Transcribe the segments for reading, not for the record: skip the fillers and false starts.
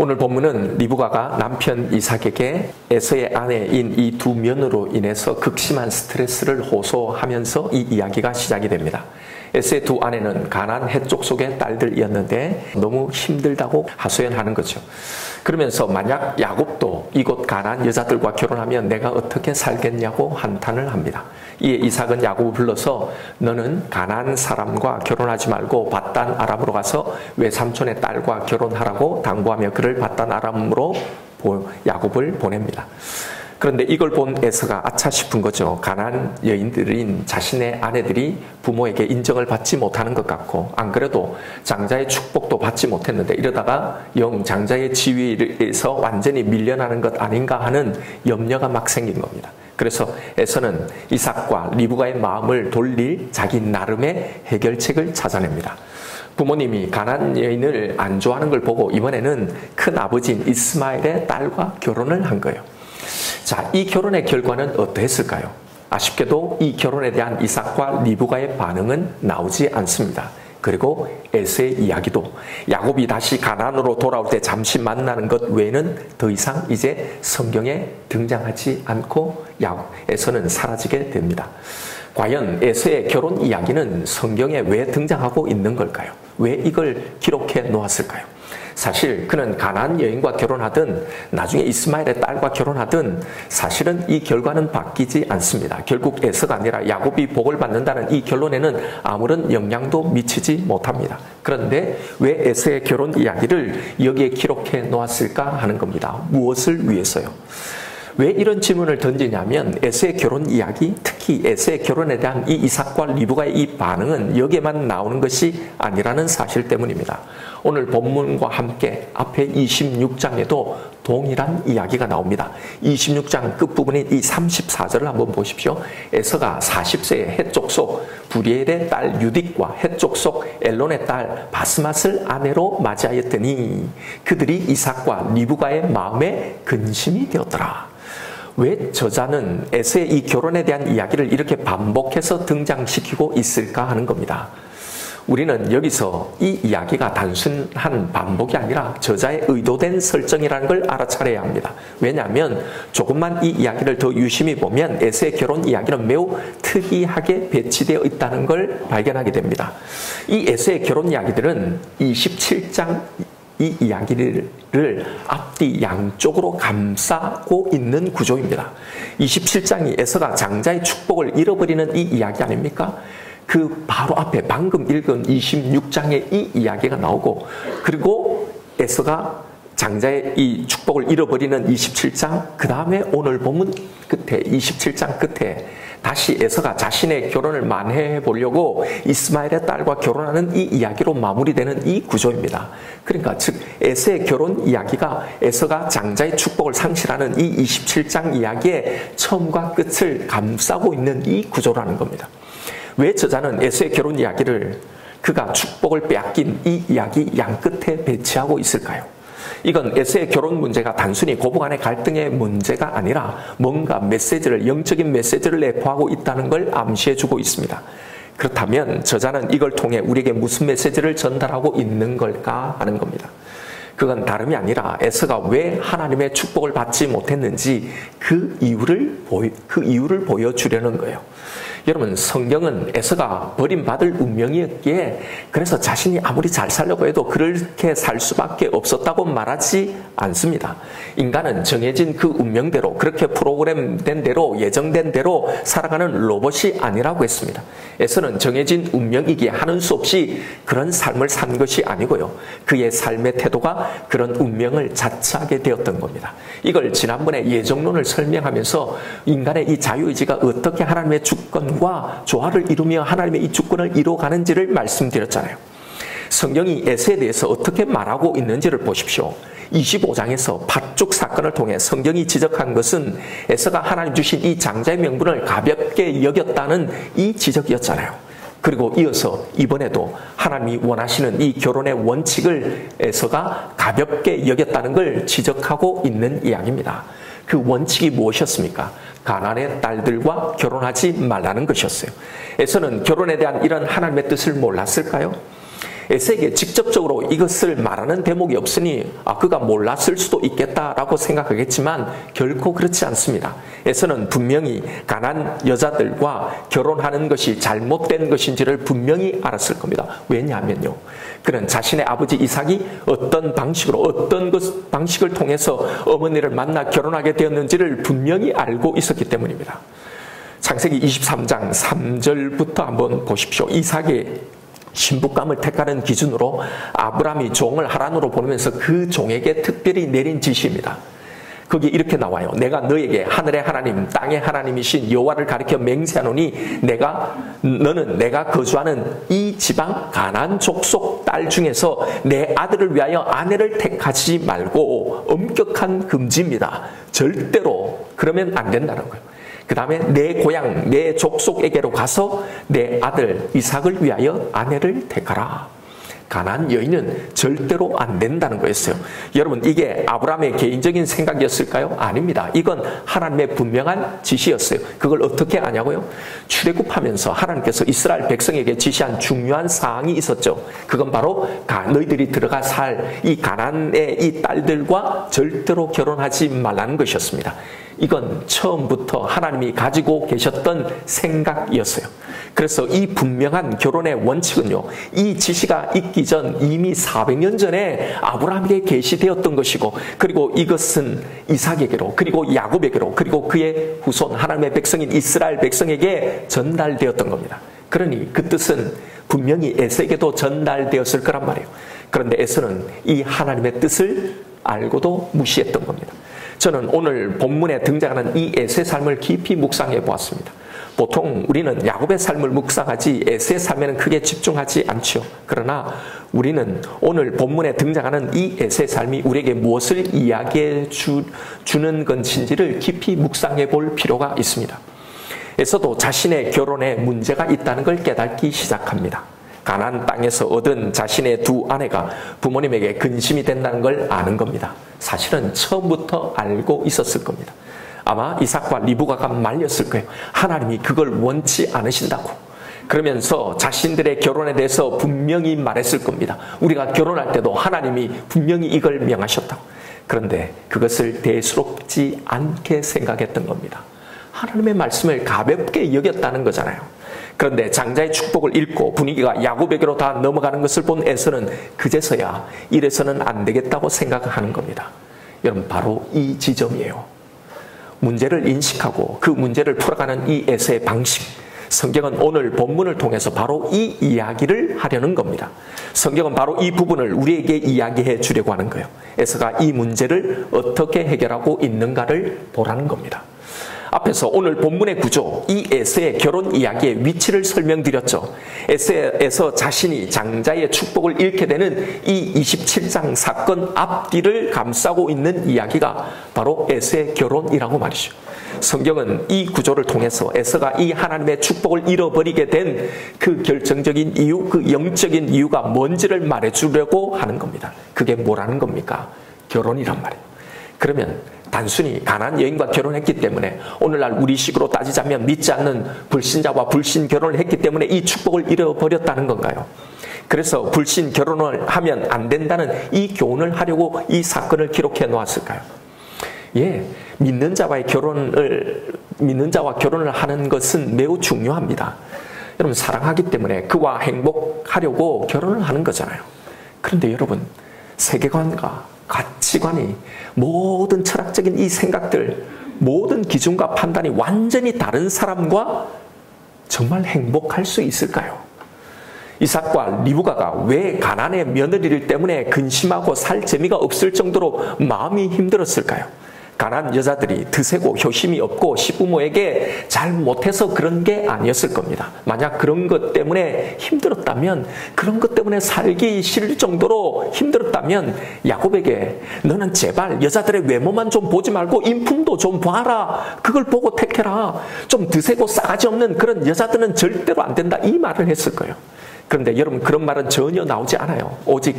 오늘 본문은 리브가가 남편 이삭에게 에서의 아내인 이 두 면으로 인해서 극심한 스트레스를 호소하면서 이 이야기가 시작이 됩니다. 에서의 두 아내는 가나안 해족 속의 딸들이었는데 너무 힘들다고 하소연하는 거죠. 그러면서 만약 야곱도 이곳 가나안 여자들과 결혼하면 내가 어떻게 살겠냐고 한탄을 합니다. 이에 이삭은 야곱을 불러서 너는 가나안 사람과 결혼하지 말고 밧단 아람으로 가서 외삼촌의 딸과 결혼하라고 당부하며 그를 밧단 아람으로 야곱을 보냅니다. 그런데 이걸 본 에서가 아차 싶은 거죠. 가나안 여인들인 자신의 아내들이 부모에게 인정을 받지 못하는 것 같고, 안 그래도 장자의 축복도 받지 못했는데 이러다가 영 장자의 지위에서 완전히 밀려나는 것 아닌가 하는 염려가 막 생긴 겁니다. 그래서 에서는 이삭과 리브가의 마음을 돌릴 자기 나름의 해결책을 찾아냅니다. 부모님이 가나안 여인을 안 좋아하는 걸 보고 이번에는 큰 아버지인 이스마엘의 딸과 결혼을 한 거예요. 자, 이 결혼의 결과는 어떠했을까요? 아쉽게도 이 결혼에 대한 이삭과 리브가의 반응은 나오지 않습니다. 그리고 에서의 이야기도 야곱이 다시 가나안으로 돌아올 때 잠시 만나는 것 외에는 더 이상 이제 성경에 등장하지 않고 에서는 사라지게 됩니다. 과연 에서의 결혼 이야기는 성경에 왜 등장하고 있는 걸까요? 왜 이걸 기록해 놓았을까요? 사실 그는 가나안 여인과 결혼하든 나중에 이스마엘의 딸과 결혼하든 사실은 이 결과는 바뀌지 않습니다. 결국 에서가 아니라 야곱이 복을 받는다는 이 결론에는 아무런 영향도 미치지 못합니다. 그런데 왜 에서의 결혼 이야기를 여기에 기록해 놓았을까 하는 겁니다. 무엇을 위해서요? 왜 이런 질문을 던지냐면 에서의 결혼 이야기, 특히 에서의 결혼에 대한 이 이삭과 리브가의 이 반응은 여기에만 나오는 것이 아니라는 사실 때문입니다. 오늘 본문과 함께 앞에 26장에도 동일한 이야기가 나옵니다. 26장 끝부분인 이 34절을 한번 보십시오. 에서가 40세의 헷족 속 부리엘의 딸 유딕과 헷족 속 엘론의 딸 바스맛을 아내로 맞이하였더니 그들이 이삭과 리브가의 마음에 근심이 되었더라. 왜 저자는 에서의 이 결혼에 대한 이야기를 이렇게 반복해서 등장시키고 있을까 하는 겁니다. 우리는 여기서 이 이야기가 단순한 반복이 아니라 저자의 의도된 설정이라는 걸 알아차려야 합니다. 왜냐하면 조금만 이 이야기를 더 유심히 보면 에서의 결혼 이야기는 매우 특이하게 배치되어 있다는 걸 발견하게 됩니다. 이 에서의 결혼 이야기들은 27장 이 이야기를 앞뒤 양쪽으로 감싸고 있는 구조입니다. 27장이 에서가 장자의 축복을 잃어버리는 이 이야기 아닙니까? 그 바로 앞에 방금 읽은 26장에 이 이야기가 나오고, 그리고 에서가 장자의 이 축복을 잃어버리는 27장, 그 다음에 오늘 본문 끝에 27장 끝에 다시 에서가 자신의 결혼을 만회해 보려고 이스마엘의 딸과 결혼하는 이 이야기로 마무리되는 이 구조입니다. 그러니까 즉 에서의 결혼 이야기가 에서가 장자의 축복을 상실하는 이 27장 이야기의 처음과 끝을 감싸고 있는 이 구조라는 겁니다. 왜 저자는 에서의 결혼 이야기를 그가 축복을 빼앗긴 이 이야기 양끝에 배치하고 있을까요? 이건 에서의 결혼 문제가 단순히 고부간의 갈등의 문제가 아니라 뭔가 메시지를, 영적인 메시지를 내포하고 있다는 걸 암시해주고 있습니다. 그렇다면 저자는 이걸 통해 우리에게 무슨 메시지를 전달하고 있는 걸까 하는 겁니다. 그건 다름이 아니라 에서가 왜 하나님의 축복을 받지 못했는지 그 이유를 보여주려는 거예요. 여러분, 성경은 에서가 버림받을 운명이었기에 그래서 자신이 아무리 잘 살려고 해도 그렇게 살 수밖에 없었다고 말하지 않습니다. 인간은 정해진 그 운명대로, 그렇게 프로그램된 대로, 예정된 대로 살아가는 로봇이 아니라고 했습니다. 에서는 정해진 운명이기에 하는 수 없이 그런 삶을 산 것이 아니고요. 그의 삶의 태도가 그런 운명을 자처하게 되었던 겁니다. 이걸 지난번에 예정론을 설명하면서 인간의 이 자유의지가 어떻게 하나님의 주권과 조화를 이루며 하나님의 이 주권을 이루어가는지를 말씀드렸잖아요. 성경이 에서에 대해서 어떻게 말하고 있는지를 보십시오. 25장에서 팥죽 사건을 통해 성경이 지적한 것은 에서가 하나님 주신 이 장자의 명분을 가볍게 여겼다는 이 지적이었잖아요. 그리고 이어서 이번에도 하나님이 원하시는 이 결혼의 원칙을 에서가 가볍게 여겼다는 걸 지적하고 있는 이야기입니다. 그 원칙이 무엇이었습니까? 가나안의 딸들과 결혼하지 말라는 것이었어요. 에서는 결혼에 대한 이런 하나님의 뜻을 몰랐을까요? 에서에게 직접적으로 이것을 말하는 대목이 없으니 그가 몰랐을 수도 있겠다라고 생각하겠지만 결코 그렇지 않습니다. 에서는 분명히 가나안 여자들과 결혼하는 것이 잘못된 것인지를 분명히 알았을 겁니다. 왜냐하면요, 그는 자신의 아버지 이삭이 어떤 방식으로 어떤 방식을 통해서 어머니를 만나 결혼하게 되었는지를 분명히 알고 있었기 때문입니다. 창세기 23장 3절부터 한번 보십시오. 이삭의 신부감을 택하는 기준으로 아브라함이 종을 하란으로 보내면서 그 종에게 특별히 내린 지시입니다. 거기에 이렇게 나와요. 내가 너에게 하늘의 하나님, 땅의 하나님이신 여호와를 가리켜 맹세하노니 너는 내가 거주하는 이 지방 가나안 족속 딸 중에서 내 아들을 위하여 아내를 택하지 말고, 엄격한 금지입니다. 절대로 그러면 안 된다는 거예요. 그 다음에 내 고향, 내 족속에게로 가서 내 아들 이삭을 위하여 아내를 택하라. 가나안 여인은 절대로 안 된다는 거였어요. 여러분, 이게 아브라함의 개인적인 생각이었을까요? 아닙니다. 이건 하나님의 분명한 지시였어요. 그걸 어떻게 아냐고요? 출애굽하면서 하나님께서 이스라엘 백성에게 지시한 중요한 사항이 있었죠. 그건 바로 너희들이 들어가 살 이 가나안의 이 딸들과 절대로 결혼하지 말라는 것이었습니다. 이건 처음부터 하나님이 가지고 계셨던 생각이었어요. 그래서 이 분명한 결혼의 원칙은요, 이 지시가 있기 전 이미 400년 전에 아브라함에게 계시되었던 것이고, 그리고 이것은 이삭에게로, 그리고 야곱에게로, 그리고 그의 후손 하나님의 백성인 이스라엘 백성에게 전달되었던 겁니다. 그러니 그 뜻은 분명히 에서에게도 전달되었을 거란 말이에요. 그런데 에서는 이 하나님의 뜻을 알고도 무시했던 겁니다. 저는 오늘 본문에 등장하는 이 에서의 삶을 깊이 묵상해 보았습니다. 보통 우리는 야곱의 삶을 묵상하지 에서의 삶에는 크게 집중하지 않죠. 그러나 우리는 오늘 본문에 등장하는 이 에서의 삶이 우리에게 무엇을 이야기해 주는 것인지를 깊이 묵상해 볼 필요가 있습니다. 에서도 자신의 결혼에 문제가 있다는 걸 깨닫기 시작합니다. 가나안 땅에서 얻은 자신의 두 아내가 부모님에게 근심이 된다는 걸 아는 겁니다. 사실은 처음부터 알고 있었을 겁니다. 아마 이삭과 리브가가 말렸을 거예요. 하나님이 그걸 원치 않으신다고. 그러면서 자신들의 결혼에 대해서 분명히 말했을 겁니다. 우리가 결혼할 때도 하나님이 분명히 이걸 명하셨다고. 그런데 그것을 대수롭지 않게 생각했던 겁니다. 하나님의 말씀을 가볍게 여겼다는 거잖아요. 그런데 장자의 축복을 읽고 분위기가 야곱에게로 다 넘어가는 것을 본 에서는 그제서야 이래서는 안 되겠다고 생각하는 겁니다. 여러분, 바로 이 지점이에요. 문제를 인식하고 그 문제를 풀어가는 이 에서의 방식, 성경은 오늘 본문을 통해서 바로 이 이야기를 하려는 겁니다. 성경은 바로 이 부분을 우리에게 이야기해 주려고 하는 거예요. 에서가 이 문제를 어떻게 해결하고 있는가를 보라는 겁니다. 앞에서 오늘 본문의 구조, 이 에서의 결혼 이야기의 위치를 설명드렸죠. 에서 자신이 장자의 축복을 잃게 되는 이 27장 사건 앞뒤를 감싸고 있는 이야기가 바로 에서의 결혼이라고 말이죠. 성경은 이 구조를 통해서 에서가 이 하나님의 축복을 잃어버리게 된 그 결정적인 이유, 그 영적인 이유가 뭔지를 말해주려고 하는 겁니다. 그게 뭐라는 겁니까? 결혼이란 말이에요. 그러면 단순히 가나안 여인과 결혼했기 때문에, 오늘날 우리식으로 따지자면 믿지 않는 불신자와 불신 결혼을 했기 때문에 이 축복을 잃어버렸다는 건가요? 그래서 불신 결혼을 하면 안 된다는 이 교훈을 하려고 이 사건을 기록해 놓았을까요? 예, 믿는 자와 결혼을 하는 것은 매우 중요합니다. 여러분, 사랑하기 때문에 그와 행복하려고 결혼을 하는 거잖아요. 그런데 여러분, 세계관과 가치관이, 모든 철학적인 이 생각들, 모든 기준과 판단이 완전히 다른 사람과 정말 행복할 수 있을까요? 이삭과 리브가가 왜 가나안의 며느리를 때문에 근심하고 살 재미가 없을 정도로 마음이 힘들었을까요? 가나안 여자들이 드세고 효심이 없고 시부모에게 잘 못해서 그런 게 아니었을 겁니다. 만약 그런 것 때문에 힘들었다면, 그런 것 때문에 살기 싫을 정도로 힘들었다면 야곱에게 너는 제발 여자들의 외모만 좀 보지 말고 인품도 좀 봐라. 그걸 보고 택해라. 좀 드세고 싸가지 없는 그런 여자들은 절대로 안 된다. 이 말을 했을 거예요. 그런데 여러분, 그런 말은 전혀 나오지 않아요. 오직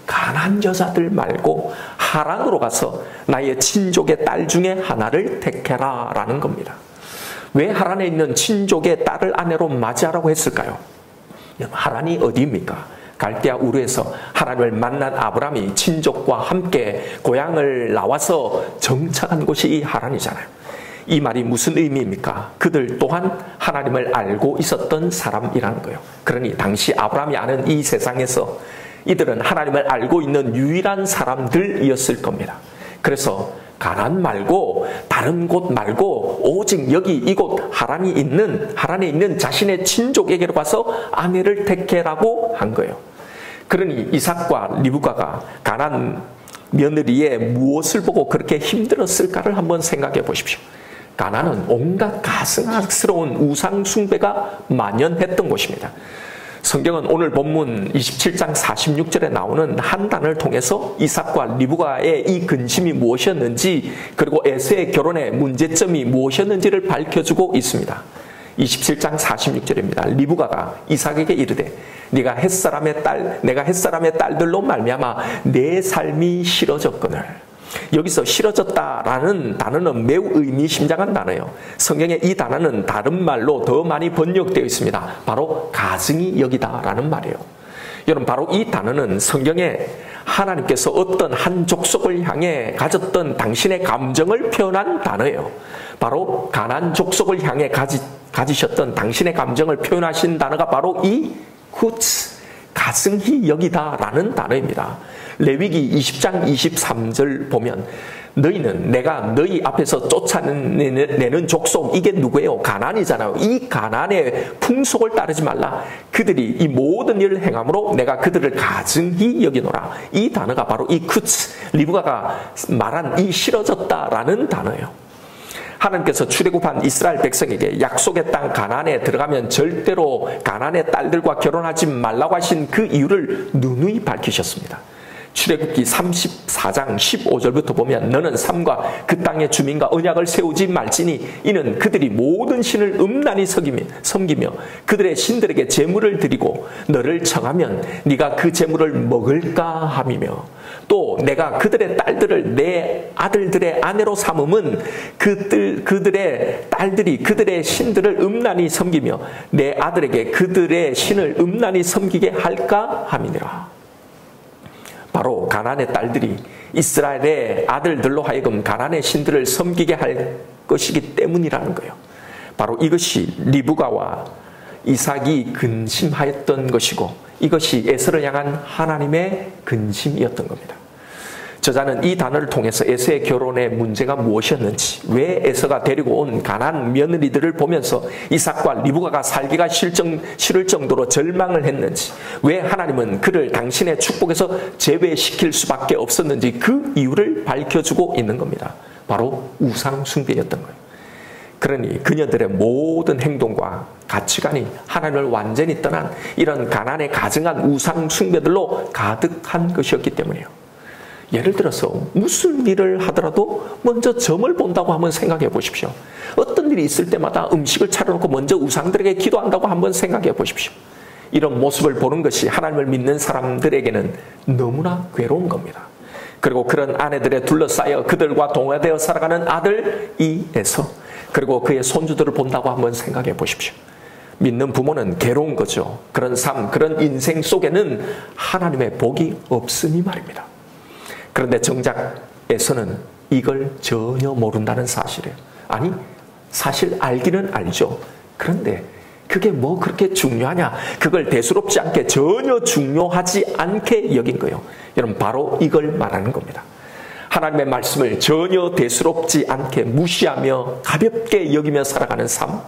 가난한 여자들 말고 하란으로 가서 나의 친족의 딸 중에 하나를 택해라 라는 겁니다. 왜 하란에 있는 친족의 딸을 아내로 맞이하라고 했을까요? 하란이 어디입니까? 갈대아 우르에서 하나님을 만난 아브라함이 친족과 함께 고향을 나와서 정착한 곳이 이 하란이잖아요. 이 말이 무슨 의미입니까? 그들 또한 하나님을 알고 있었던 사람이라는 거예요. 그러니 당시 아브라함이 아는 이 세상에서 이들은 하나님을 알고 있는 유일한 사람들이었을 겁니다. 그래서 가나안 말고 다른 곳 말고 오직 여기 이곳 하란에 있는 자신의 친족에게로 가서 아내를 택해라고 한 거예요. 그러니 이삭과 리브가가 가나안 며느리의 무엇을 보고 그렇게 힘들었을까를 한번 생각해 보십시오. 가나안은 온갖 가증스러운 우상 숭배가 만연했던 곳입니다. 성경은 오늘 본문 27장 46절에 나오는 한 단을 통해서 이삭과 리브가의 이 근심이 무엇이었는지, 그리고 에서의 결혼의 문제점이 무엇이었는지를 밝혀주고 있습니다. 27장 46절입니다. 리브가가 이삭에게 이르되 내가 햇사람의 딸들로 말미암아 내 삶이 싫어졌거늘. 여기서 싫어졌다라는 단어는 매우 의미심장한 단어예요. 성경에 이 단어는 다른 말로 더 많이 번역되어 있습니다. 바로 가증이 여기다라는 말이에요. 여러분, 바로 이 단어는 성경에 하나님께서 어떤 한 족속을 향해 가졌던 당신의 감정을 표현한 단어예요. 바로 가나안 족속을 향해 가지셨던 당신의 감정을 표현하신 단어가 바로 이 구츠, 가증히 여기다라는 단어입니다. 레위기 20장 23절 보면 너희는 내가 너희 앞에서 쫓아내는 족속, 이게 누구예요? 가나안이잖아요. 이 가나안의 풍속을 따르지 말라. 그들이 이 모든 일을 행함으로 내가 그들을 가증히 여기노라. 이 단어가 바로 이 쿠츠, 리브가가 말한 이 싫어졌다라는 단어예요. 하나님께서 출애굽한 이스라엘 백성에게 약속의 땅 가나안에 들어가면 절대로 가나안의 딸들과 결혼하지 말라고 하신 그 이유를 누누이 밝히셨습니다. 출애굽기 34장 15절부터 보면 너는 삼가 그 땅의 주민과 언약을 세우지 말지니 이는 그들이 모든 신을 음란히 섬기며 그들의 신들에게 제물을 드리고 너를 청하면 네가 그 제물을 먹을까 함이며, 또 내가 그들의 딸들을 내 아들들의 아내로 삼음은 그들의 딸들이 그들의 신들을 음란히 섬기며 내 아들에게 그들의 신을 음란히 섬기게 할까 함이니라. 바로 가나안의 딸들이 이스라엘의 아들들로 하여금 가나안의 신들을 섬기게 할 것이기 때문이라는 거예요. 바로 이것이 리브가와 이삭이 근심하였던 것이고, 이것이 에서를 향한 하나님의 근심이었던 겁니다. 저자는 이 단어를 통해서 에서의 결혼의 문제가 무엇이었는지, 왜 에서가 데리고 온 가나안 며느리들을 보면서 이삭과 리브가가 살기가 싫을 정도로 절망을 했는지, 왜 하나님은 그를 당신의 축복에서 제외시킬 수밖에 없었는지 그 이유를 밝혀주고 있는 겁니다. 바로 우상 숭배였던 거예요. 그러니 그녀들의 모든 행동과 가치관이 하나님을 완전히 떠난 이런 가나안의 가증한 우상 숭배들로 가득한 것이었기 때문이에요. 예를 들어서 무슨 일을 하더라도 먼저 점을 본다고 한번 생각해 보십시오. 어떤 일이 있을 때마다 음식을 차려놓고 먼저 우상들에게 기도한다고 한번 생각해 보십시오. 이런 모습을 보는 것이 하나님을 믿는 사람들에게는 너무나 괴로운 겁니다. 그리고 그런 아내들에 둘러싸여 그들과 동화되어 살아가는 아들 이 에서, 그리고 그의 손주들을 본다고 한번 생각해 보십시오. 믿는 부모는 괴로운 거죠. 그런 삶, 그런 인생 속에는 하나님의 복이 없으니 말입니다. 그런데 정작 에서는 이걸 전혀 모른다는 사실이에요. 아니, 사실 알기는 알죠. 그런데 그게 뭐 그렇게 중요하냐? 그걸 대수롭지 않게, 전혀 중요하지 않게 여긴 거예요. 여러분, 바로 이걸 말하는 겁니다. 하나님의 말씀을 전혀 대수롭지 않게 무시하며 가볍게 여기며 살아가는 삶,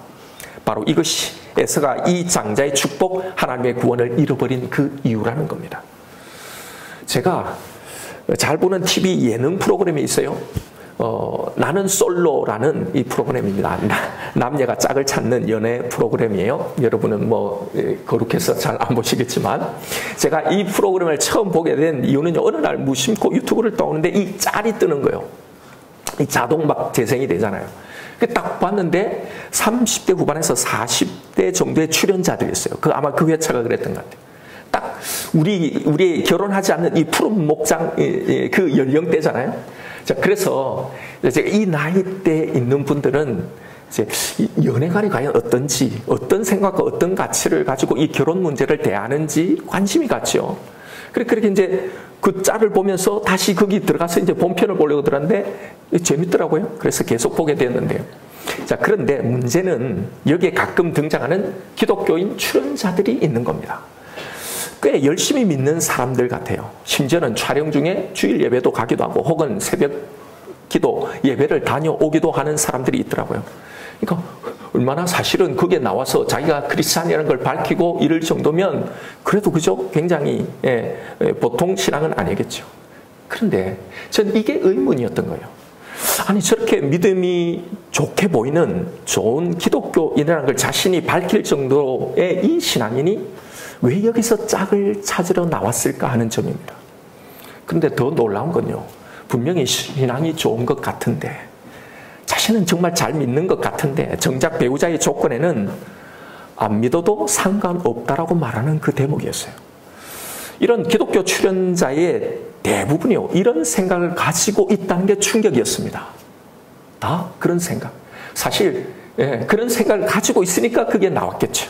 바로 이것이 에서가 이 장자의 축복, 하나님의 구원을 잃어버린 그 이유라는 겁니다. 제가 잘 보는 TV 예능 프로그램이 있어요. 나는 솔로라는 이 프로그램입니다. 남녀가 짝을 찾는 연애 프로그램이에요. 여러분은 뭐 거룩해서 잘 안 보시겠지만, 제가 이 프로그램을 처음 보게 된 이유는 어느 날 무심코 유튜브를 떠오는데 이 짤이 뜨는 거예요. 이 자동 막 재생이 되잖아요. 딱 봤는데 30대 후반에서 40대 정도의 출연자들이었어요. 아마 그 회차가 그랬던 것 같아요. 딱 우리 결혼하지 않는 이 푸른 목장 그 연령대잖아요. 자, 그래서 제가 이 나이대에 있는 분들은 이제 연애관이 과연 어떤지, 어떤 생각과 어떤 가치를 가지고 이 결혼 문제를 대하는지 관심이 갔죠. 그렇게 이제 그 짤을 보면서 다시 거기 들어가서 이제 본편을 보려고 들었는데 재밌더라고요. 그래서 계속 보게 됐는데요. 자, 그런데 문제는 여기에 가끔 등장하는 기독교인 출연자들이 있는 겁니다. 꽤 열심히 믿는 사람들 같아요. 심지어는 촬영 중에 주일 예배도 가기도 하고 혹은 새벽 기도 예배를 다녀오기도 하는 사람들이 있더라고요. 그러니까 얼마나 사실은 거기에 나와서 자기가 크리스찬이라는 걸 밝히고 이럴 정도면 그래도 그저 굉장히 보통 신앙은 아니겠죠. 그런데 전 이게 의문이었던 거예요. 아니 저렇게 믿음이 좋게 보이는 좋은 기독교인이라는 걸 자신이 밝힐 정도의 이 신앙인이 왜 여기서 짝을 찾으러 나왔을까 하는 점입니다. 그런데 더 놀라운 건요. 분명히 신앙이 좋은 것 같은데 자신은 정말 잘 믿는 것 같은데 정작 배우자의 조건에는 안 믿어도 상관없다라고 말하는 그 대목이었어요. 이런 기독교 출연자의 대부분이요. 이런 생각을 가지고 있다는 게 충격이었습니다. 다 그런 생각. 사실 그런 생각을 가지고 있으니까 그게 나왔겠죠.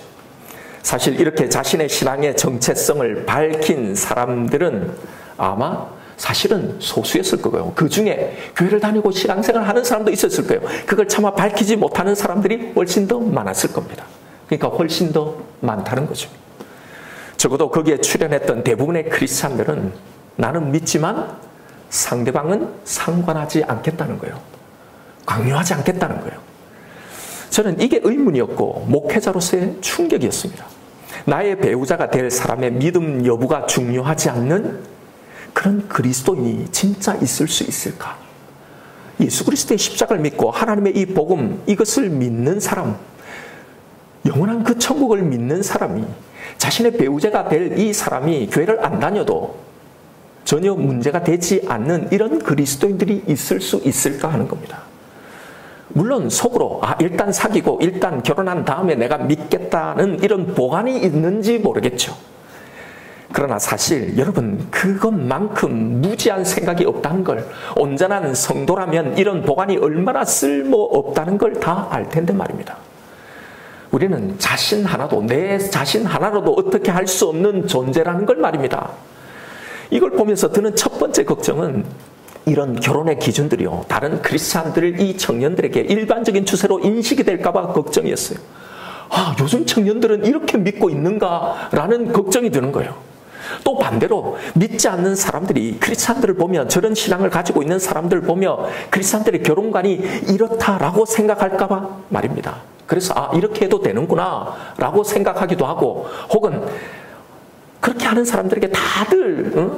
사실 이렇게 자신의 신앙의 정체성을 밝힌 사람들은 아마 사실은 소수였을 거고요. 그 중에 교회를 다니고 신앙생활을 하는 사람도 있었을 거예요. 그걸 차마 밝히지 못하는 사람들이 훨씬 더 많았을 겁니다. 그러니까 훨씬 더 많다는 거죠. 적어도 거기에 출연했던 대부분의 크리스찬들은 나는 믿지만 상대방은 상관하지 않겠다는 거예요. 강요하지 않겠다는 거예요. 저는 이게 의문이었고 목회자로서의 충격이었습니다. 나의 배우자가 될 사람의 믿음 여부가 중요하지 않는 그런 그리스도인이 진짜 있을 수 있을까? 예수 그리스도의 십자가를 믿고 하나님의 이 복음, 이것을 믿는 사람, 영원한 그 천국을 믿는 사람이 자신의 배우자가 될 이 사람이 교회를 안 다녀도 전혀 문제가 되지 않는 이런 그리스도인들이 있을 수 있을까 하는 겁니다. 물론 속으로 일단 사귀고 일단 결혼한 다음에 내가 믿겠다는 이런 보관이 있는지 모르겠죠. 그러나 사실 여러분 그것만큼 무지한 생각이 없다는 걸, 온전한 성도라면 이런 보관이 얼마나 쓸모없다는 걸 다 알 텐데 말입니다. 우리는 자신 하나도, 내 자신 하나로도 어떻게 할 수 없는 존재라는 걸 말입니다. 이걸 보면서 드는 첫 번째 걱정은 이런 결혼의 기준들이요, 다른 크리스찬들, 이 청년들에게 일반적인 추세로 인식이 될까 봐 걱정이었어요. 요즘 청년들은 이렇게 믿고 있는가라는 걱정이 드는 거예요. 또 반대로 믿지 않는 사람들이 크리스찬들을 보며, 저런 신앙을 가지고 있는 사람들을 보며 크리스찬들의 결혼관이 이렇다라고 생각할까 봐 말입니다. 그래서 이렇게 해도 되는구나 라고 생각하기도 하고, 혹은 그렇게 하는 사람들에게 다들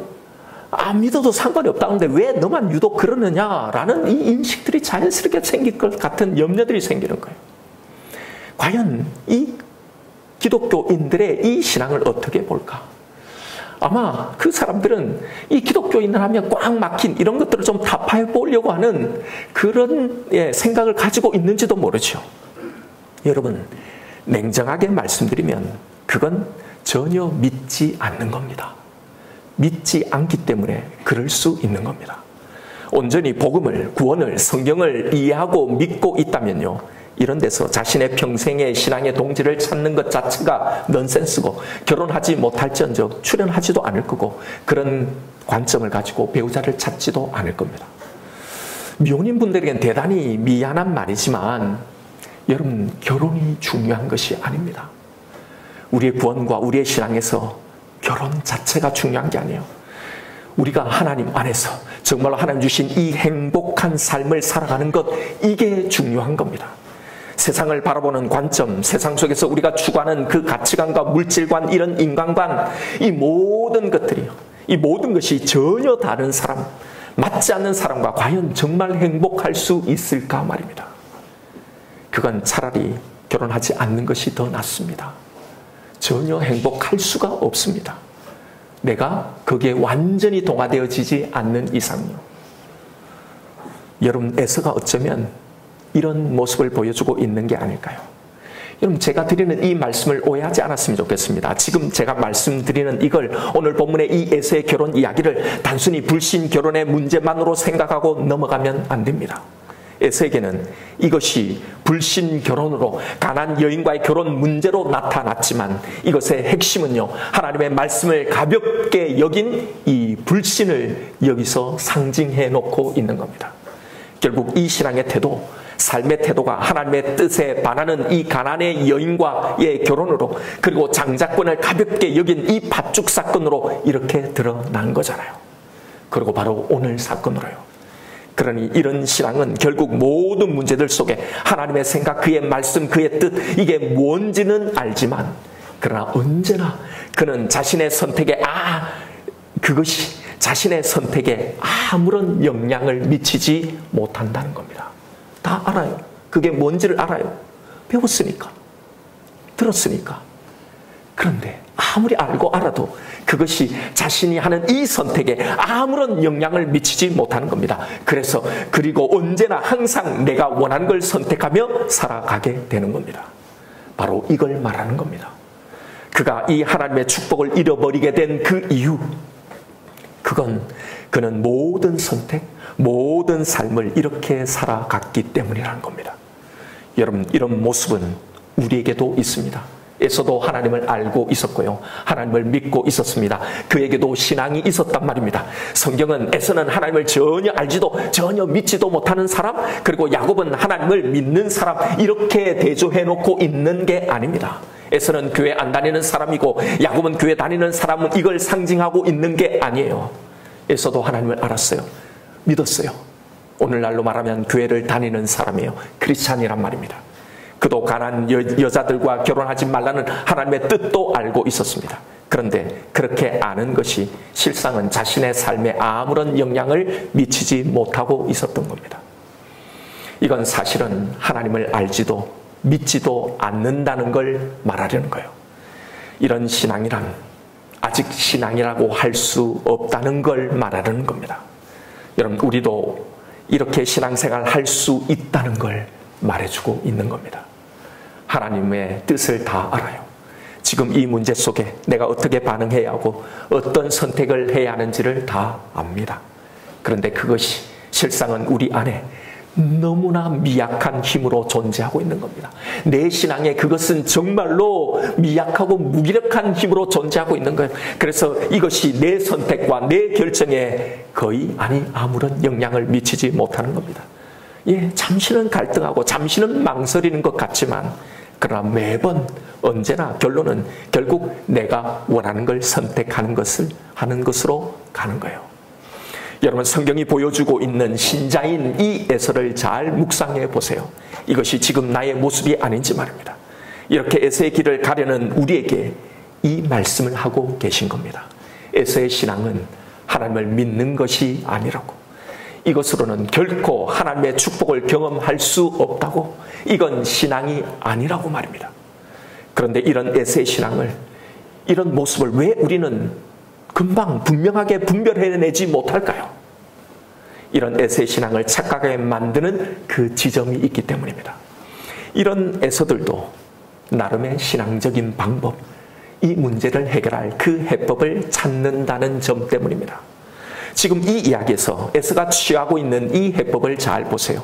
안 믿어도 상관이 없다는데 왜 너만 유독 그러느냐라는 이 인식들이 자연스럽게 생길 것 같은 염려들이 생기는 거예요. 과연 이 기독교인들의 이 신앙을 어떻게 볼까? 아마 그 사람들은 이 기독교인을 하면 꽉 막힌 이런 것들을 좀 타파해 보려고 하는 그런 생각을 가지고 있는지도 모르죠. 여러분, 냉정하게 말씀드리면 그건 전혀 믿지 않는 겁니다. 믿지 않기 때문에 그럴 수 있는 겁니다. 온전히 복음을, 구원을, 성경을 이해하고 믿고 있다면요, 이런 데서 자신의 평생의 신앙의 동지를 찾는 것 자체가 넌센스고 결혼하지 못할지언정 출연하지도 않을 거고 그런 관점을 가지고 배우자를 찾지도 않을 겁니다. 미혼인분들에겐 대단히 미안한 말이지만 여러분, 결혼이 중요한 것이 아닙니다. 우리의 구원과 우리의 신앙에서 결혼 자체가 중요한 게 아니에요. 우리가 하나님 안에서 정말로 하나님 주신 이 행복한 삶을 살아가는 것, 이게 중요한 겁니다. 세상을 바라보는 관점, 세상 속에서 우리가 추구하는 그 가치관과 물질관, 이런 인간관, 이 모든 것들이요, 이 모든 것이 전혀 다른 사람, 맞지 않는 사람과 과연 정말 행복할 수 있을까 말입니다. 그건 차라리 결혼하지 않는 것이 더 낫습니다. 전혀 행복할 수가 없습니다. 내가 거기에 완전히 동화되어지지 않는 이상요. 여러분, 에서가 어쩌면 이런 모습을 보여주고 있는 게 아닐까요? 여러분, 제가 드리는 이 말씀을 오해하지 않았으면 좋겠습니다. 지금 제가 말씀드리는 이걸, 오늘 본문의 이 에서의 결혼 이야기를 단순히 불신 결혼의 문제만으로 생각하고 넘어가면 안 됩니다. 에서에게는 이것이 불신 결혼으로 가나안 여인과의 결혼 문제로 나타났지만 이것의 핵심은요, 하나님의 말씀을 가볍게 여긴 이 불신을 여기서 상징해 놓고 있는 겁니다. 결국 이 신앙의 태도, 삶의 태도가 하나님의 뜻에 반하는 이 가나안의 여인과의 결혼으로, 그리고 장자권을 가볍게 여긴 이 밧죽 사건으로 이렇게 드러난 거잖아요. 그리고 바로 오늘 사건으로요. 그러니 이런 신앙은 결국 모든 문제들 속에 하나님의 생각, 그의 말씀, 그의 뜻, 이게 뭔지는 알지만 그러나 언제나 그는 자신의 선택에 그것이 자신의 선택에 아무런 영향을 미치지 못한다는 겁니다. 다 알아요. 그게 뭔지를 알아요. 배웠으니까. 들었으니까. 그런데 아무리 알고 알아도 그것이 자신이 하는 이 선택에 아무런 영향을 미치지 못하는 겁니다. 그리고 언제나 항상 내가 원하는 걸 선택하며 살아가게 되는 겁니다. 바로 이걸 말하는 겁니다. 그가 이 하나님의 축복을 잃어버리게 된 그 이유, 그는 모든 선택, 모든 삶을 이렇게 살아갔기 때문이라는 겁니다. 여러분, 이런 모습은 우리에게도 있습니다. 에서도 하나님을 알고 있었고요, 하나님을 믿고 있었습니다. 그에게도 신앙이 있었단 말입니다. 성경은 에서는 하나님을 전혀 알지도 전혀 믿지도 못하는 사람, 그리고 야곱은 하나님을 믿는 사람, 이렇게 대조해 놓고 있는 게 아닙니다. 에서는 교회 안 다니는 사람이고 야곱은 교회 다니는 사람은 이걸 상징하고 있는 게 아니에요. 에서도 하나님을 알았어요. 믿었어요. 오늘날로 말하면 교회를 다니는 사람이에요. 크리스찬이란 말입니다. 그도 가난한 여자들과 결혼하지 말라는 하나님의 뜻도 알고 있었습니다. 그런데 그렇게 아는 것이 실상은 자신의 삶에 아무런 영향을 미치지 못하고 있었던 겁니다. 이건 사실은 하나님을 알지도 믿지도 않는다는 걸 말하려는 거예요. 이런 신앙이란 아직 신앙이라고 할 수 없다는 걸 말하려는 겁니다. 여러분, 우리도 이렇게 신앙생활 할 수 있다는 걸 말해주고 있는 겁니다. 하나님의 뜻을 다 알아요. 지금 이 문제 속에 내가 어떻게 반응해야 하고 어떤 선택을 해야 하는지를 다 압니다. 그런데 그것이 실상은 우리 안에 너무나 미약한 힘으로 존재하고 있는 겁니다. 내 신앙에 그것은 정말로 미약하고 무기력한 힘으로 존재하고 있는 거예요. 그래서 이것이 내 선택과 내 결정에 거의 아무런 영향을 미치지 못하는 겁니다. 잠시는 갈등하고 잠시는 망설이는 것 같지만 그러나 매번 언제나 결론은 결국 내가 원하는 걸 선택하는 것을 하는 것으로 가는 거예요. 여러분, 성경이 보여주고 있는 신자인 이 에서를 잘 묵상해 보세요. 이것이 지금 나의 모습이 아닌지 말입니다. 이렇게 에서의 길을 가려는 우리에게 이 말씀을 하고 계신 겁니다. 에서의 신앙은 하나님을 믿는 것이 아니라고, 이것으로는 결코 하나님의 축복을 경험할 수 없다고, 이건 신앙이 아니라고 말입니다. 그런데 이런 에서의 신앙을, 이런 모습을 왜 우리는 금방 분명하게 분별해내지 못할까요? 이런 에서의 신앙을 착각하게 만드는 그 지점이 있기 때문입니다. 이런 에서들도 나름의 신앙적인 방법, 이 문제를 해결할 그 해법을 찾는다는 점 때문입니다. 지금 이 이야기에서 에서가 취하고 있는 이 해법을 잘 보세요.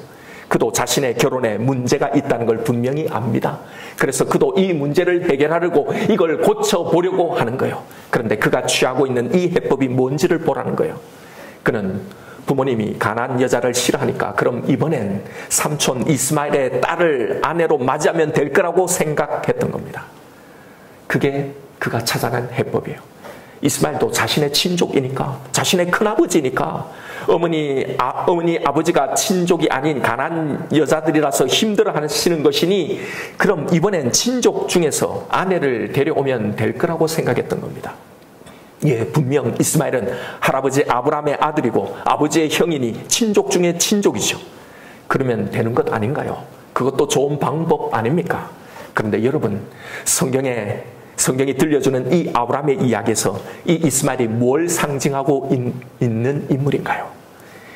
그도 자신의 결혼에 문제가 있다는 걸 분명히 압니다. 그래서 그도 이 문제를 해결하려고 이걸 고쳐보려고 하는 거예요. 그런데 그가 취하고 있는 이 해법이 뭔지를 보라는 거예요. 그는 부모님이 가나안 여자를 싫어하니까 그럼 이번엔 삼촌 이스마엘의 딸을 아내로 맞이하면 될 거라고 생각했던 겁니다. 그게 그가 찾아간 해법이에요. 이스마엘도 자신의 친족이니까, 자신의 큰아버지니까, 어머니 아버지가 친족이 아닌 가나안 여자들이라서 힘들어하시는 것이니 그럼 이번엔 친족 중에서 아내를 데려오면 될 거라고 생각했던 겁니다. 분명 이스마엘은 할아버지 아브라함의 아들이고 아버지의 형이니 친족 중에 친족이죠. 그러면 되는 것 아닌가요? 그것도 좋은 방법 아닙니까? 그런데 여러분, 성경이 들려주는 이 아브라함의 이야기에서 이 이스마엘이 뭘 상징하고 있는 인물인가요?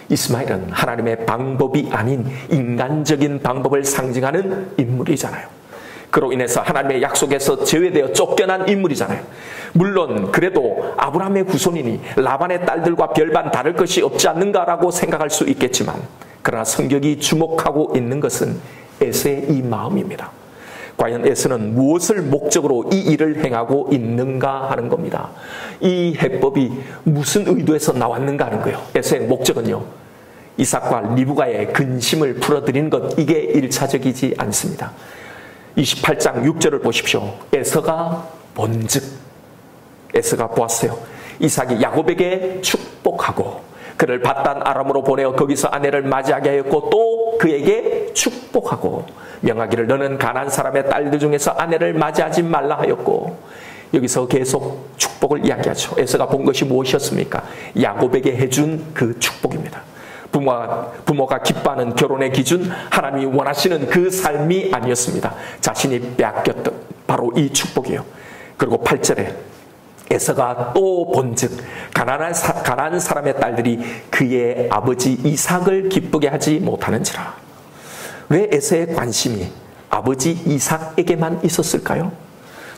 이스마엘은 하나님의 방법이 아닌 인간적인 방법을 상징하는 인물이잖아요. 그로 인해서 하나님의 약속에서 제외되어 쫓겨난 인물이잖아요. 물론 그래도 아브라함의 후손이니 라반의 딸들과 별반 다를 것이 없지 않는가라고 생각할 수 있겠지만 그러나 성경이 주목하고 있는 것은 에서의 이 마음입니다. 과연 에서는 무엇을 목적으로 이 일을 행하고 있는가 하는 겁니다. 이 해법이 무슨 의도에서 나왔는가 하는 거예요. 에서의 목적은요, 이삭과 리브가의 근심을 풀어드리는 것, 이게 1차적이지 않습니다. 28장 6절을 보십시오. 에서가 본즉, 에서가 보았어요. 이삭이 야곱에게 축복하고 그를 밧단 아람으로 보내어 거기서 아내를 맞이하게 하였고 또 그에게 축복하고 명하기를 너는 가나안 사람의 딸들 중에서 아내를 맞이하지 말라 하였고, 여기서 계속 축복을 이야기하죠. 에서가 본 것이 무엇이었습니까? 야곱에게 해준 그 축복입니다. 부모가 기뻐하는 결혼의 기준, 하나님이 원하시는 그 삶이 아니었습니다. 자신이 빼앗겼던 바로 이 축복이에요. 그리고 8절에 에서가 또 본즉 가나안 사람의 딸들이 그의 아버지 이삭을 기쁘게 하지 못하는지라. 왜 에서의 관심이 아버지 이삭에게만 있었을까요?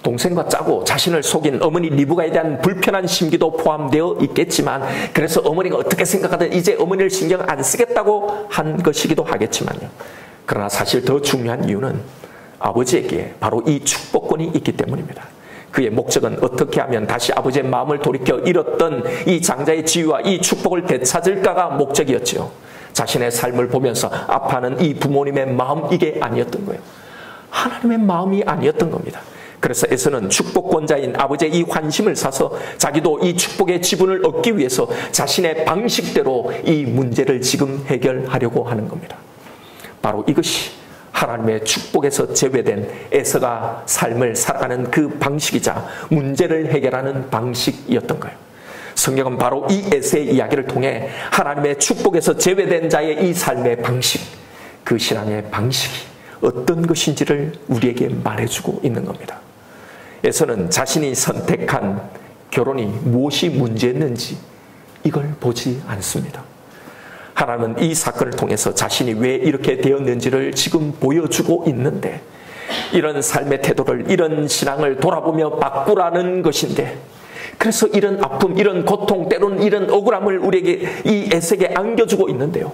동생과 짜고 자신을 속인 어머니 리브가에 대한 불편한 심기도 포함되어 있겠지만, 그래서 어머니가 어떻게 생각하든 이제 어머니를 신경 안 쓰겠다고 한 것이기도 하겠지만요. 그러나 사실 더 중요한 이유는 아버지에게 바로 이 축복권이 있기 때문입니다. 그의 목적은 어떻게 하면 다시 아버지의 마음을 돌이켜 잃었던 이 장자의 지위와 이 축복을 되찾을까가 목적이었지요. 자신의 삶을 보면서 아파하는 이 부모님의 마음, 이게 아니었던 거예요. 하나님의 마음이 아니었던 겁니다. 그래서 에서는 축복권자인 아버지의 이 환심을 사서 자기도 이 축복의 지분을 얻기 위해서 자신의 방식대로 이 문제를 지금 해결하려고 하는 겁니다. 바로 이것이 하나님의 축복에서 제외된 에서가 삶을 살아가는 그 방식이자 문제를 해결하는 방식이었던 거예요. 성경은 바로 이 에서의 이야기를 통해 하나님의 축복에서 제외된 자의 이 삶의 방식, 그 신앙의 방식이 어떤 것인지를 우리에게 말해주고 있는 겁니다. 에서는 자신이 선택한 결혼이 무엇이 문제였는지 이걸 보지 않습니다. 하나님은 이 사건을 통해서 자신이 왜 이렇게 되었는지를 지금 보여주고 있는데, 이런 삶의 태도를, 이런 신앙을 돌아보며 바꾸라는 것인데, 그래서 이런 아픔, 이런 고통, 때로는 이런 억울함을 우리에게, 이 에서에게 안겨주고 있는데요.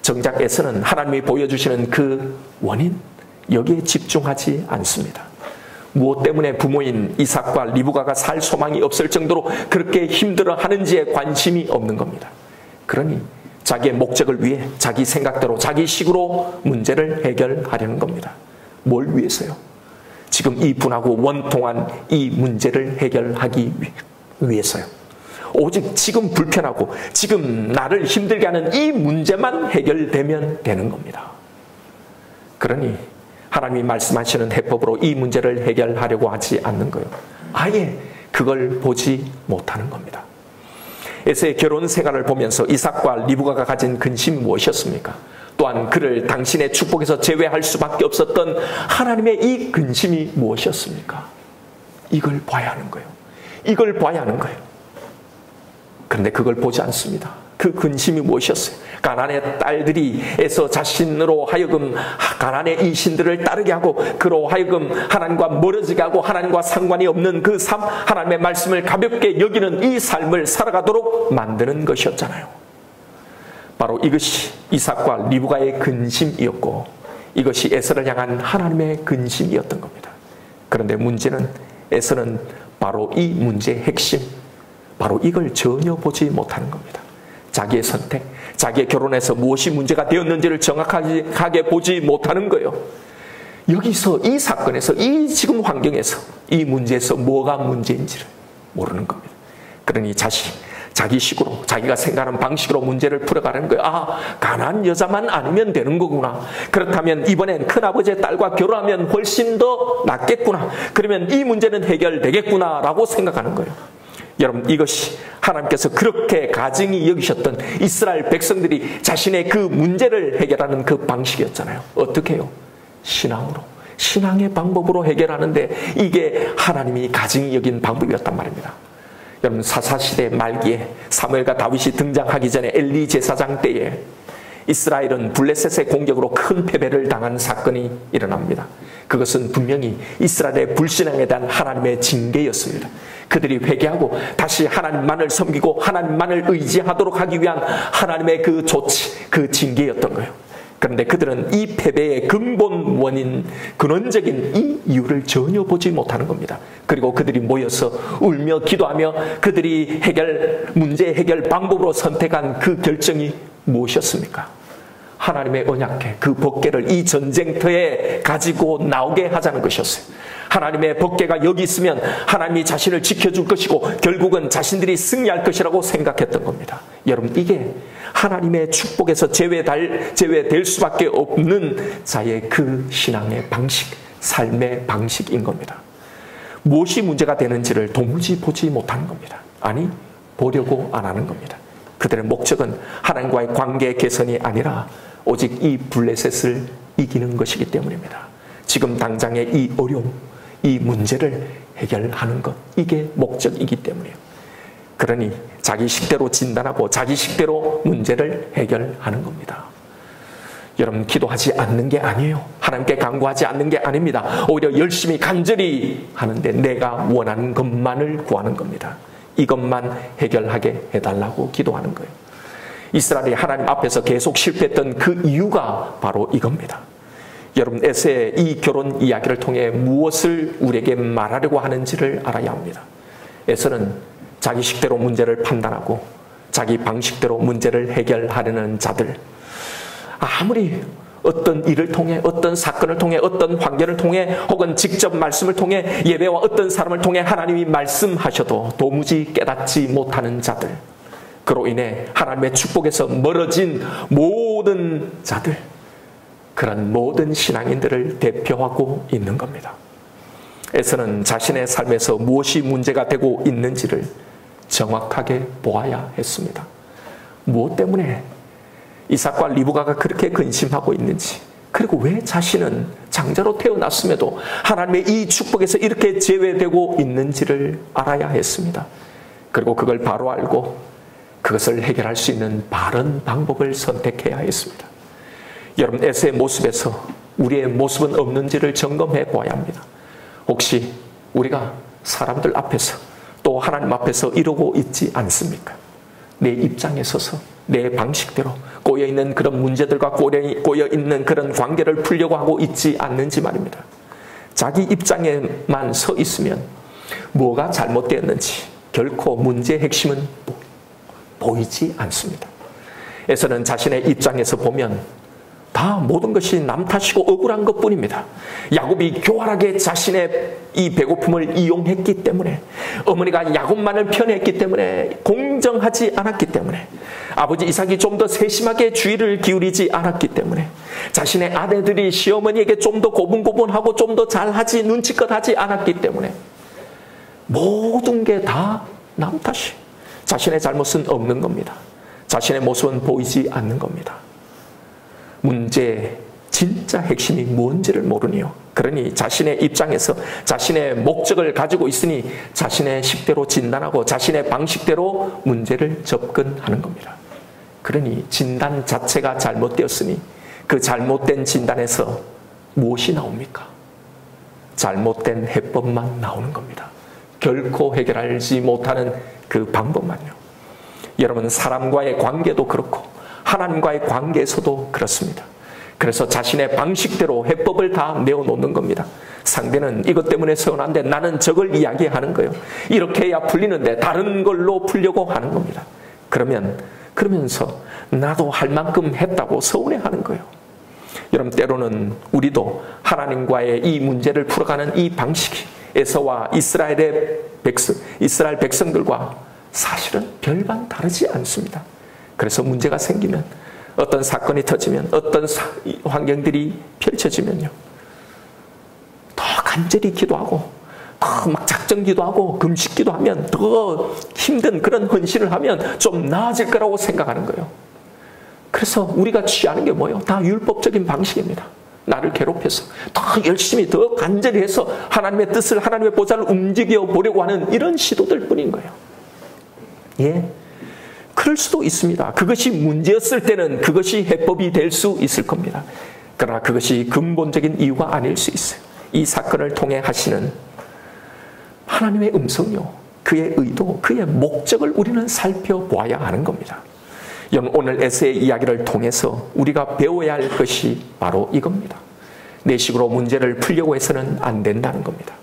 정작 에서는 하나님이 보여주시는 그 원인, 여기에 집중하지 않습니다. 무엇 때문에 부모인 이삭과 리브가가 살 소망이 없을 정도로 그렇게 힘들어하는지에 관심이 없는 겁니다. 그러니 자기의 목적을 위해 자기 생각대로 자기 식으로 문제를 해결하려는 겁니다. 뭘 위해서요? 지금 이 분하고 원통한 이 문제를 해결하기 위해서요. 오직 지금 불편하고 지금 나를 힘들게 하는 이 문제만 해결되면 되는 겁니다. 그러니 하나님이 말씀하시는 해법으로 이 문제를 해결하려고 하지 않는 거예요. 아예 그걸 보지 못하는 겁니다. 에서의 결혼 생활을 보면서 이삭과 리브가가 가진 근심이 무엇이었습니까? 또한 그를 당신의 축복에서 제외할 수밖에 없었던 하나님의 이 근심이 무엇이었습니까? 이걸 봐야 하는 거예요. 이걸 봐야 하는 거예요. 그런데 그걸 보지 않습니다. 그 근심이 무엇이었어요? 가나안의 딸들이 에서 자신으로 하여금 가나안의 이 신들을 따르게 하고 그로 하여금 하나님과 멀어지게 하고 하나님과 상관이 없는 그 삶, 하나님의 말씀을 가볍게 여기는 이 삶을 살아가도록 만드는 것이었잖아요. 바로 이것이 이삭과 리브가의 근심이었고 이것이 에서를 향한 하나님의 근심이었던 겁니다. 그런데 문제는 에서는 바로 이 문제의 핵심, 바로 이걸 전혀 보지 못하는 겁니다. 자기의 선택, 자기의 결혼에서 무엇이 문제가 되었는지를 정확하게 보지 못하는 거예요. 여기서 이 사건에서 이 지금 환경에서 이 문제에서 뭐가 문제인지를 모르는 겁니다. 그러니 자기 식으로 자기가 생각하는 방식으로 문제를 풀어가는 거예요. 아, 가난한 여자만 아니면 되는 거구나. 그렇다면 이번엔 큰아버지의 딸과 결혼하면 훨씬 더 낫겠구나. 그러면 이 문제는 해결되겠구나 라고 생각하는 거예요. 여러분, 이것이 하나님께서 그렇게 가증히 여기셨던 이스라엘 백성들이 자신의 그 문제를 해결하는 그 방식이었잖아요. 어떻게 해요? 신앙으로. 신앙의 방법으로 해결하는데 이게 하나님이 가증히 여긴 방법이었단 말입니다. 여러분, 사사시대 말기에 사무엘과 다윗이 등장하기 전에 엘리 제사장 때에 이스라엘은 블레셋의 공격으로 큰 패배를 당한 사건이 일어납니다. 그것은 분명히 이스라엘의 불신앙에 대한 하나님의 징계였습니다. 그들이 회개하고 다시 하나님만을 섬기고 하나님만을 의지하도록 하기 위한 하나님의 그 조치, 그 징계였던 거예요. 그런데 그들은 이 패배의 근본 원인, 근원적인 이 이유를 전혀 보지 못하는 겁니다. 그리고 그들이 모여서 울며 기도하며 그들이 문제 해결 방법으로 선택한 그 결정이 무엇이었습니까? 하나님의 언약궤, 그 법궤를 이 전쟁터에 가지고 나오게 하자는 것이었어요. 하나님의 법궤가 여기 있으면 하나님이 자신을 지켜줄 것이고 결국은 자신들이 승리할 것이라고 생각했던 겁니다. 여러분, 이게 하나님의 축복에서 제외될 수밖에 없는 자의 그 신앙의 방식, 삶의 방식인 겁니다. 무엇이 문제가 되는지를 도무지 보지 못하는 겁니다. 아니, 보려고 안 하는 겁니다. 그들의 목적은 하나님과의 관계 개선이 아니라 오직 이 블레셋을 이기는 것이기 때문입니다. 지금 당장의 이 어려움, 이 문제를 해결하는 것, 이게 목적이기 때문이에요. 그러니 자기 식대로 진단하고 자기 식대로 문제를 해결하는 겁니다. 여러분, 기도하지 않는 게 아니에요. 하나님께 간구하지 않는 게 아닙니다. 오히려 열심히 간절히 하는데 내가 원하는 것만을 구하는 겁니다. 이것만 해결하게 해달라고 기도하는 거예요. 이스라엘이 하나님 앞에서 계속 실패했던 그 이유가 바로 이겁니다. 여러분, 에세의 이 결혼 이야기를 통해 무엇을 우리에게 말하려고 하는지를 알아야 합니다. 에서는 자기 식대로 문제를 판단하고 자기 방식대로 문제를 해결하려는 자들, 아무리 어떤 일을 통해, 어떤 사건을 통해, 어떤 환경을 통해, 혹은 직접 말씀을 통해, 예배와 어떤 사람을 통해 하나님이 말씀하셔도 도무지 깨닫지 못하는 자들, 그로 인해 하나님의 축복에서 멀어진 모든 자들, 그런 모든 신앙인들을 대표하고 있는 겁니다. 에서는 자신의 삶에서 무엇이 문제가 되고 있는지를 정확하게 보아야 했습니다. 무엇 때문에 이삭과 리브가가 그렇게 근심하고 있는지, 그리고 왜 자신은 장자로 태어났음에도 하나님의 이 축복에서 이렇게 제외되고 있는지를 알아야 했습니다. 그리고 그걸 바로 알고 그것을 해결할 수 있는 바른 방법을 선택해야 했습니다. 여러분, 에서의 모습에서 우리의 모습은 없는지를 점검해 보아야 합니다. 혹시 우리가 사람들 앞에서 또 하나님 앞에서 이러고 있지 않습니까? 내 입장에 서서 내 방식대로 꼬여있는 그런 문제들과 꼬여있는 그런 관계를 풀려고 하고 있지 않는지 말입니다. 자기 입장에만 서 있으면 뭐가 잘못되었는지 결코 문제의 핵심은 보이지 않습니다. 에서는 자신의 입장에서 보면 다 모든 것이 남 탓이고 억울한 것뿐입니다. 야곱이 교활하게 자신의 이 배고픔을 이용했기 때문에, 어머니가 야곱만을 편애했기 때문에, 공정하지 않았기 때문에, 아버지 이삭이 좀 더 세심하게 주의를 기울이지 않았기 때문에, 자신의 아내들이 시어머니에게 좀 더 고분고분하고 좀 더 잘하지, 눈치껏 하지 않았기 때문에 모든 게 다 남 탓이, 자신의 잘못은 없는 겁니다. 자신의 모습은 보이지 않는 겁니다. 문제의 진짜 핵심이 뭔지를 모르니요. 그러니 자신의 입장에서 자신의 목적을 가지고 있으니 자신의 식대로 진단하고 자신의 방식대로 문제를 접근하는 겁니다. 그러니 진단 자체가 잘못되었으니 그 잘못된 진단에서 무엇이 나옵니까? 잘못된 해법만 나오는 겁니다. 결코 해결하지 못하는 그 방법만요. 여러분, 사람과의 관계도 그렇고 하나님과의 관계에서도 그렇습니다. 그래서 자신의 방식대로 해법을 다 내어놓는 겁니다. 상대는 이것 때문에 서운한데 나는 저걸 이야기하는 거예요. 이렇게 해야 풀리는데 다른 걸로 풀려고 하는 겁니다. 그러면서 나도 할 만큼 했다고 서운해하는 거예요. 여러분, 때로는 우리도 하나님과의 이 문제를 풀어가는 이 방식이 에서와 이스라엘 백성들과 사실은 별반 다르지 않습니다. 그래서 문제가 생기면, 어떤 사건이 터지면, 어떤 환경들이 펼쳐지면요, 더 간절히 기도하고 더 막 작정 기도하고 금식 기도하면, 더 힘든 그런 헌신을 하면 좀 나아질 거라고 생각하는 거예요. 그래서 우리가 취하는 게 뭐예요? 다 율법적인 방식입니다. 나를 괴롭혀서 더 열심히 더 간절히 해서 하나님의 뜻을, 하나님의 보좌를 움직여 보려고 하는 이런 시도들 뿐인 거예요. 예, 그럴 수도 있습니다. 그것이 문제였을 때는 그것이 해법이 될 수 있을 겁니다. 그러나 그것이 근본적인 이유가 아닐 수 있어요. 이 사건을 통해 하시는 하나님의 음성요, 그의 의도, 그의 목적을 우리는 살펴보아야 하는 겁니다. 여러분, 오늘 에서의 이야기를 통해서 우리가 배워야 할 것이 바로 이겁니다. 내 식으로 문제를 풀려고 해서는 안 된다는 겁니다.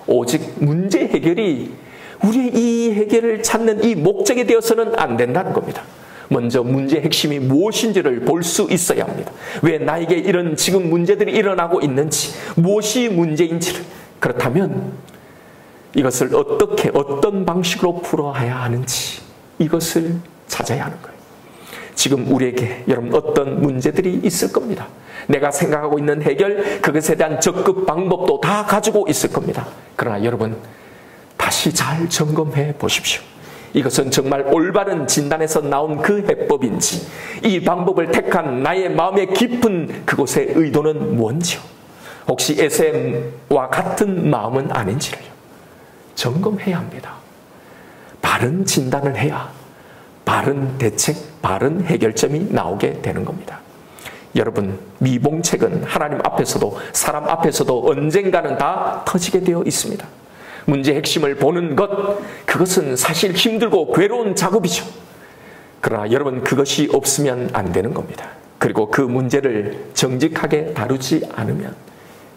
오직 문제 해결이 우리의 이 해결을 찾는 이 목적이 되어서는 안 된다는 겁니다. 먼저 문제의 핵심이 무엇인지를 볼 수 있어야 합니다. 왜 나에게 이런 지금 문제들이 일어나고 있는지, 무엇이 문제인지를, 그렇다면 이것을 어떻게, 어떤 방식으로 풀어야 하는지 이것을 찾아야 하는 거예요. 지금 우리에게 여러분 어떤 문제들이 있을 겁니다. 내가 생각하고 있는 해결, 그것에 대한 적극 방법도 다 가지고 있을 겁니다. 그러나 여러분 다시 잘 점검해 보십시오. 이것은 정말 올바른 진단에서 나온 그 해법인지, 이 방법을 택한 나의 마음의 깊은 그곳의 의도는 뭔지요. 혹시 에셈과 같은 마음은 아닌지를요. 점검해야 합니다. 바른 진단을 해야 바른 대책, 바른 해결점이 나오게 되는 겁니다. 여러분, 미봉책은 하나님 앞에서도 사람 앞에서도 언젠가는 다 터지게 되어 있습니다. 문제의 핵심을 보는 것, 그것은 사실 힘들고 괴로운 작업이죠. 그러나 여러분, 그것이 없으면 안 되는 겁니다. 그리고 그 문제를 정직하게 다루지 않으면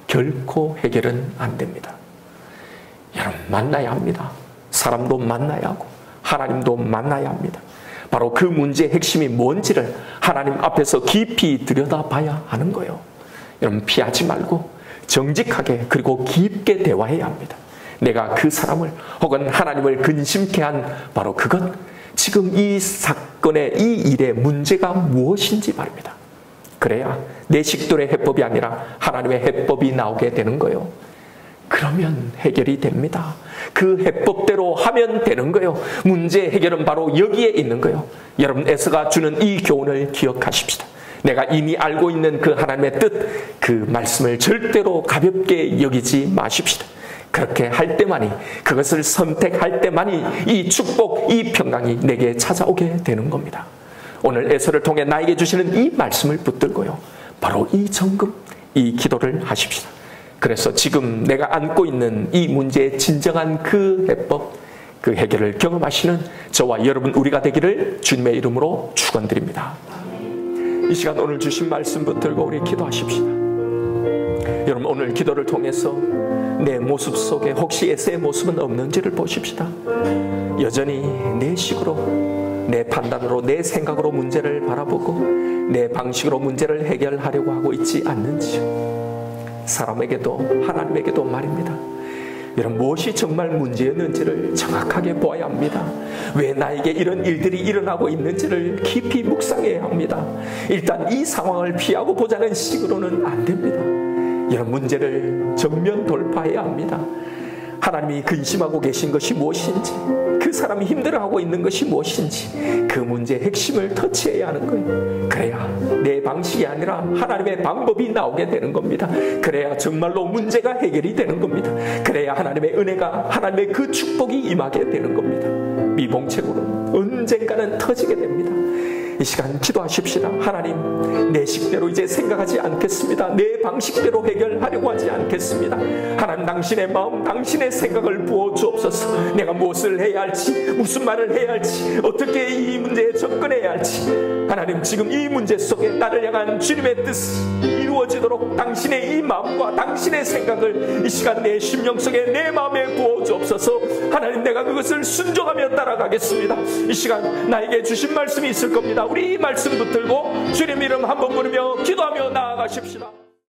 결코 해결은 안 됩니다. 여러분, 만나야 합니다. 사람도 만나야 하고 하나님도 만나야 합니다. 바로 그 문제의 핵심이 뭔지를 하나님 앞에서 깊이 들여다봐야 하는 거예요. 여러분, 피하지 말고 정직하게 그리고 깊게 대화해야 합니다. 내가 그 사람을 혹은 하나님을 근심케 한 바로 그것, 지금 이 사건의 이 일의 문제가 무엇인지 말입니다. 그래야 내 식들의 해법이 아니라 하나님의 해법이 나오게 되는 거예요. 그러면 해결이 됩니다. 그 해법대로 하면 되는 거예요. 문제 해결은 바로 여기에 있는 거예요. 여러분, 에서가 주는 이 교훈을 기억하십시다. 내가 이미 알고 있는 그 하나님의 뜻, 그 말씀을 절대로 가볍게 여기지 마십시다. 그렇게 할 때만이, 그것을 선택할 때만이 이 축복, 이 평강이 내게 찾아오게 되는 겁니다. 오늘 에서를 통해 나에게 주시는 이 말씀을 붙들고요, 바로 이 점검, 이 기도를 하십시다. 그래서 지금 내가 안고 있는 이 문제의 진정한 그 해법, 그 해결을 경험하시는 저와 여러분 우리가 되기를 주님의 이름으로 축원드립니다. 이 시간 오늘 주신 말씀 붙들고 우리 기도하십시다. 여러분, 오늘 기도를 통해서 내 모습 속에 혹시 에서의 모습은 없는지를 보십시다. 여전히 내 식으로, 내 판단으로, 내 생각으로 문제를 바라보고 내 방식으로 문제를 해결하려고 하고 있지 않는지, 사람에게도 하나님에게도 말입니다. 여러분, 무엇이 정말 문제였는지를 정확하게 보아야 합니다. 왜 나에게 이런 일들이 일어나고 있는지를 깊이 묵상해야 합니다. 일단 이 상황을 피하고 보자는 식으로는 안 됩니다. 이런 문제를 정면 돌파해야 합니다. 하나님이 근심하고 계신 것이 무엇인지, 그 사람이 힘들어하고 있는 것이 무엇인지, 그 문제의 핵심을 터치해야 하는 거예요. 그래야 내 방식이 아니라 하나님의 방법이 나오게 되는 겁니다. 그래야 정말로 문제가 해결이 되는 겁니다. 그래야 하나님의 은혜가, 하나님의 그 축복이 임하게 되는 겁니다. 미봉책으로는 언젠가는 터지게 됩니다. 이 시간 기도하십시다. 하나님, 내 식대로 이제 생각하지 않겠습니다. 내 방식대로 해결하려고 하지 않겠습니다. 하나님, 당신의 마음, 당신의 생각을 부어주옵소서. 내가 무엇을 해야 할지, 무슨 말을 해야 할지, 어떻게 이 문제에 접근해야 할지, 하나님, 지금 이 문제 속에 나를 향한 주님의 뜻이 이루어지도록 당신의 이 마음과 당신의 생각을 이 시간 내 심령 속에, 내 마음에 부어주옵소서. 하나님, 내가 그것을 순종하며 따라가겠습니다. 이 시간 나에게 주신 말씀이 있을 겁니다. 우리 이 말씀 붙들고 주님 이름 한번 부르며 기도하며 나아가십시다.